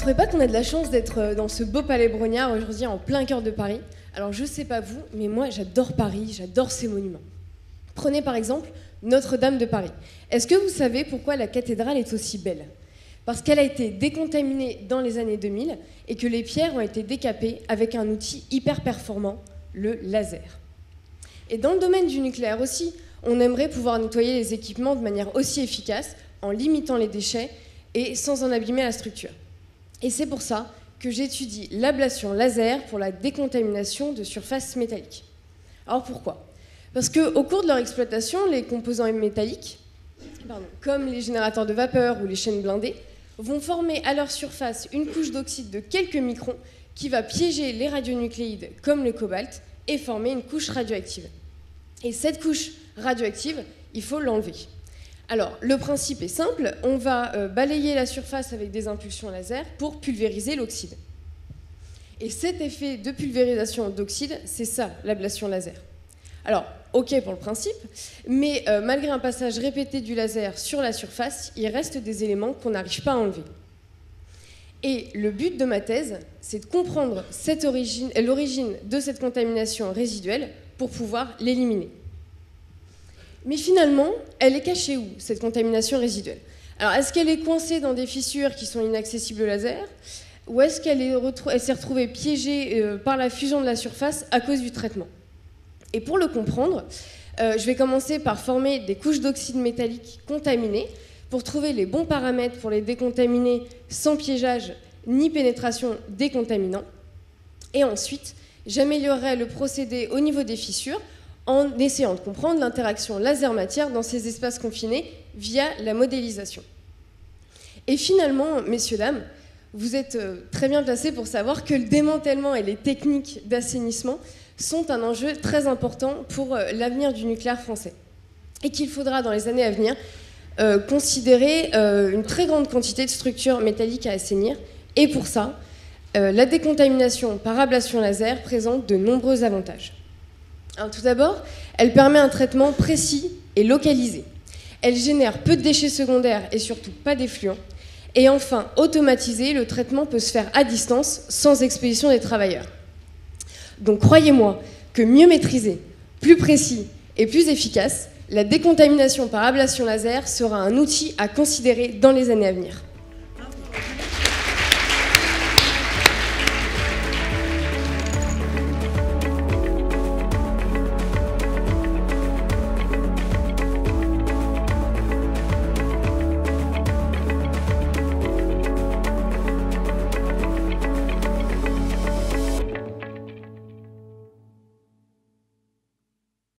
trouvez pas qu'on a de la chance d'être dans ce beau palais Brognard aujourd'hui en plein cœur de Paris? Alors je sais pas vous, mais moi j'adore Paris, j'adore ses monuments. Prenez par exemple Notre-Dame de Paris. Est-ce que vous savez pourquoi la cathédrale est aussi belle? Parce qu'elle a été décontaminée dans les années 2000 et que les pierres ont été décapées avec un outil hyper performant, le laser. Et dans le domaine du nucléaire aussi, on aimerait pouvoir nettoyer les équipements de manière aussi efficace, en limitant les déchets et sans en abîmer la structure. Et c'est pour ça que j'étudie l'ablation laser pour la décontamination de surfaces métalliques. Alors pourquoi? Parce qu'au cours de leur exploitation, les composants métalliques, comme les générateurs de vapeur ou les chaînes blindées, vont former à leur surface une couche d'oxyde de quelques microns qui va piéger les radionucléides comme le cobalt et former une couche radioactive. Et cette couche radioactive, il faut l'enlever. Alors, le principe est simple, on va balayer la surface avec des impulsions laser pour pulvériser l'oxyde. Et cet effet de pulvérisation d'oxyde, c'est ça, l'ablation laser. Alors, ok pour le principe, mais malgré un passage répété du laser sur la surface, il reste des éléments qu'on n'arrive pas à enlever. Et le but de ma thèse, c'est de comprendre l'origine de cette contamination résiduelle pour pouvoir l'éliminer. Mais finalement, elle est cachée où, cette contamination résiduelle? Alors, est-ce qu'elle est coincée dans des fissures qui sont inaccessibles au laser? Ou est-ce qu'elle s'est retrouvée piégée par la fusion de la surface à cause du traitement? Et pour le comprendre, je vais commencer par former des couches d'oxyde métallique contaminées pour trouver les bons paramètres pour les décontaminer sans piégeage ni pénétration des contaminants. Et ensuite, j'améliorerai le procédé au niveau des fissures en essayant de comprendre l'interaction laser-matière dans ces espaces confinés via la modélisation. Et finalement, messieurs, dames, vous êtes très bien placés pour savoir que le démantèlement et les techniques d'assainissement sont un enjeu très important pour l'avenir du nucléaire français. Et qu'il faudra, dans les années à venir, considérer une très grande quantité de structures métalliques à assainir. Et pour ça, la décontamination par ablation laser présente de nombreux avantages. Alors, tout d'abord, elle permet un traitement précis et localisé. Elle génère peu de déchets secondaires et surtout pas d'effluents. Et enfin, automatisé, le traitement peut se faire à distance sans exposition des travailleurs. Donc croyez-moi que mieux maîtrisé, plus précis et plus efficace, la décontamination par ablation laser sera un outil à considérer dans les années à venir.